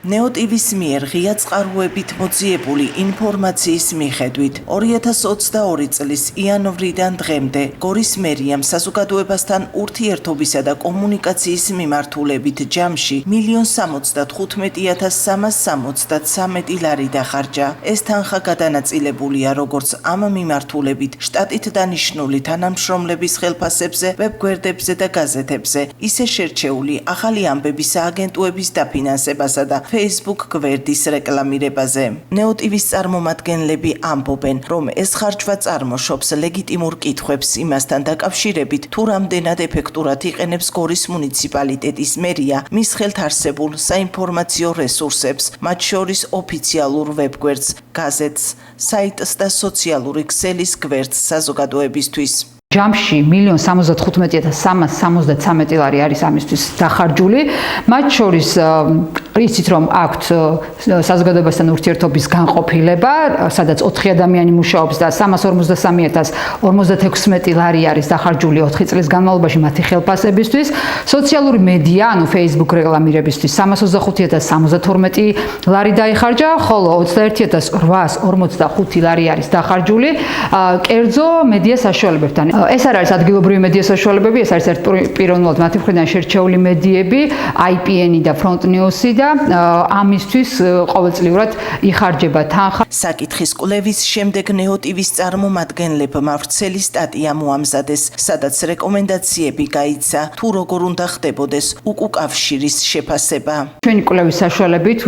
ნეოტივის მიერ ღია წყაროებით მოძიებული ინფორმაციის მიხედვით 2022 წლის იანვრიდან დღემდე გორის მერიამ საზოგადოებასთან ურთიერთობისა და კომუნიკაციის მიმართულებით ჯამში 1,75,363 ლარი დახარჯა. ეს თანხა გადანაწილებულია როგორც ამ მიმართულებით შტატით დანიშნული თანამშრომლების ხელფასებზე, ვებგვერდებზე და გაზეთებზე, ისე შერჩეული ახალი ამბების აგენტოების დაფინანსებასა და Facebook გვერდის რეკლამირებაზე. ნეოტივის წარმომადგენლები ამბობენ, რომ ეს ხარჯვა წარმოშობს ლეგიტიმურ კითხვებს იმასთან დაკავშირებით, თუ რამდენად ეფექტურად იყენებს გორის მუნიციპალიტეტის მერია მის ხელთ არსებულ საინფორმაციო რესურსებს, მათ შორის ოფიციალურ ვებგვერდს, გაზეთს, საიტს და სოციალური ქსელის გვერდს საზოგადოებისთვის. ჯამში 1,75,363 ლარი არის ამისთვის დახარჯული. მათ შორის იცით რომ აქვთ საზოგადოებასთან ურთიერთობის განყოფილება, სადაც 4 ადამიანი მუშაობს და 353,056 ლარი არის დახარჯული 4 წლის განმავლობაში მათი ხელფასებისთვის. სოციალური მედია, ანუ Facebook რეკლამირებისთვის 325,072 ლარი დაიხარჯა, ხოლო 21,845 ლარი არის დახარჯული კერძო მედია საშუალებებთან. ეს არ არის ადგილობრივი მედია საშუალებები, ეს არის ერთპიროვნულად მათი მხრიდან შერჩეული მედიები, IPN-ი და Front News-ი და ამისთვის ყოველწლიურად იხარჯება თანხა. საკითხის კვლევის შემდეგ ნეოტივის წარმომადგენლებმა ვრცელი სტატია მოამზადეს, სადაც რეკომენდაციები გაიცა, თუ როგორ უნდა ხდებოდეს უკუკავშირის შეფასება. ჩვენი კვლევის საშუალებით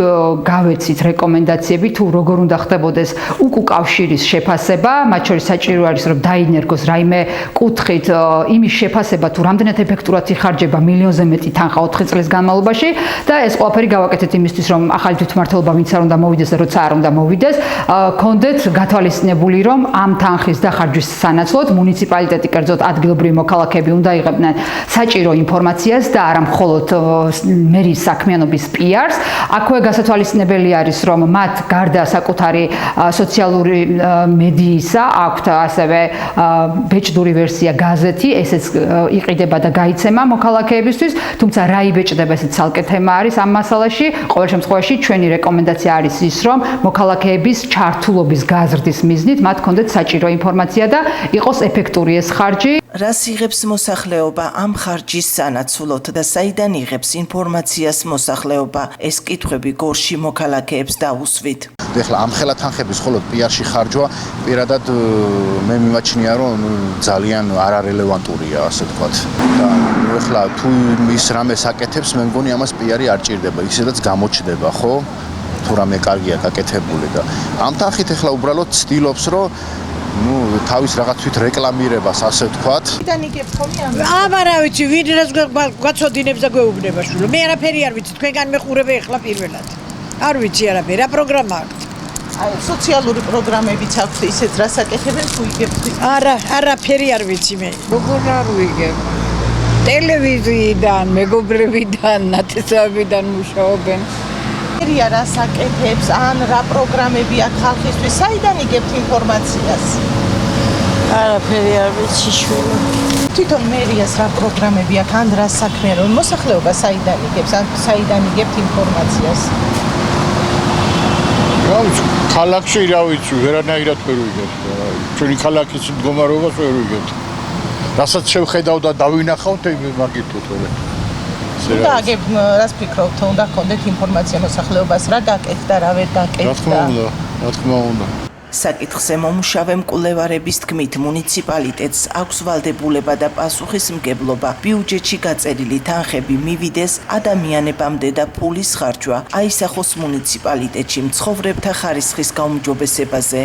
გავეცით რეკომენდაციები, თუ როგორ უნდა ხდებოდეს უკუკავშირის შეფასება, მათ შორის საჭირო არის რომ დაინერგოს რაიმე კუთხით იმის შეფასება, თუ რამდენად ეფექტურად იხარჯება მილიონზე მეტი თანხა 4 წლის განმავლობაში და ეს ყველაფერი გავაკეთეთ იმისთვის, რომ ახალი თვითმმართველობა ვინც არ უნდა მოვიდეს და როცა არ უნდა მოვიდეს, კონდეთ გათვალისწინებული, რომ ამ თანხის დახარჯვის სანაცვლოდ მუნიციპალიტეტი, კერძოდ ადგილობრივი მოქალაქეები უნდა იღებდნენ საჭირო ინფორმაციას და არა მხოლოდ მერიის საქმიანობის PR-ს. აქვე გასათვალისწინებელი არის, რომ მათ გარდა საკუთარი სოციალური მედიისა აქვთ ასევე ბეჭდური ვერსია გაზეთი, ესეც იყიდება და გაიცემა მოქალაქეებისთვის, თუმცა რა იბეჭდება, ესეც ცალკე თემა არის ამ მასალაში. ყოველ შემთხვევაში ჩვენი რეკომენდაცია არის ის, რომ მოქალაქეების ჩართულობის გაზრდის მიზნით მათ ჰქონდეთ საჭირო ინფორმაცია და იყოს ეფექტური ეს ხარჯი. რას იღებს მოსახლეობა ამ ხარჯის სანაცვლოდ და საიდან იღებს ინფორმაციას მოსახლეობა? ეს კითხვები გორში მოქალაქეებს დაუსვით. ეხლა ამ ხელა თანხების მხოლოდ PR-ში ხარჯვა პირადად მე მიმაჩნია, რომ ძალიან არარელევანტურია, ასე ვთქვათ. და ეხლა თუ ის რამეს აკეთებს, მე მგონი ამას PR-ი არ ჭირდება, ისედაც გამოჩდება, ხო? თუ რამე კარგია გაკეთებული და ამ თანხით ეხლა უბრალოდ ცდილობს, რომ თავის რაღაც თვით რეკლამირებას, ასე ვთქვათ.იდან იგებ ხოლმე ამ არა ვიცი, ვინ რას გვაცოდინებს და გვეუბნება შულო. მე არაფერი არ ვიცი, თქვენგან მეხურება ეხლა პირველად. არ ვიცი არაფერი, რა პროგრამა აქვს? აი, სოციალური პროგრამებიც აქვს, ისეც რას აკეთებენ, თუ იგებთ? არაფერი არ ვიცი მე. როგორ არ ვიგებ? ტელევიზიიდან, მეგობრებიდან, ნათესავებიდან მუშაობენ. მერია რას აკეთებს, ან რა პროგრამები აქვს ხალხისთვის, საიდან იგებთ ინფორმაციას? არაფერი არ ვიცი შულო. თვითონ მერიას რა პროგრამები აქვს, ან რა საქმეა, რომ მოსახლეობა საიდან იგებს, ან საიდან იგებთ ინფორმაციას? რა ვიცი, ქალაქში რა ვიცი, ვერანაირად ვერ ვიგებ. ჩვენი ქალაქის მდგომარეობას ვერ ვიგებ. რასაც შევხედავ და დავინახავთ, მაგითო თორე. უნდა აგებ, რას ფიქრობთ, უნდა გქონდეთ ინფორმაცია მოსახლეობას, რა გაკეთდა, რა ვერ გაკეთდა? რა თქმა უნდა. საკითხზე მომუშავე მკვლევარების თქმით, მუნიციპალიტეტს აქვს ვალდებულება და პასუხისმგებლობა ბიუჯეტში გაწერილი თანხები მივიდეს ადამიანებამდე და ფულის ხარჯვა აისახოს მუნიციპალიტეტში მცხოვრებთა ხარისხის გაუმჯობესებაზე.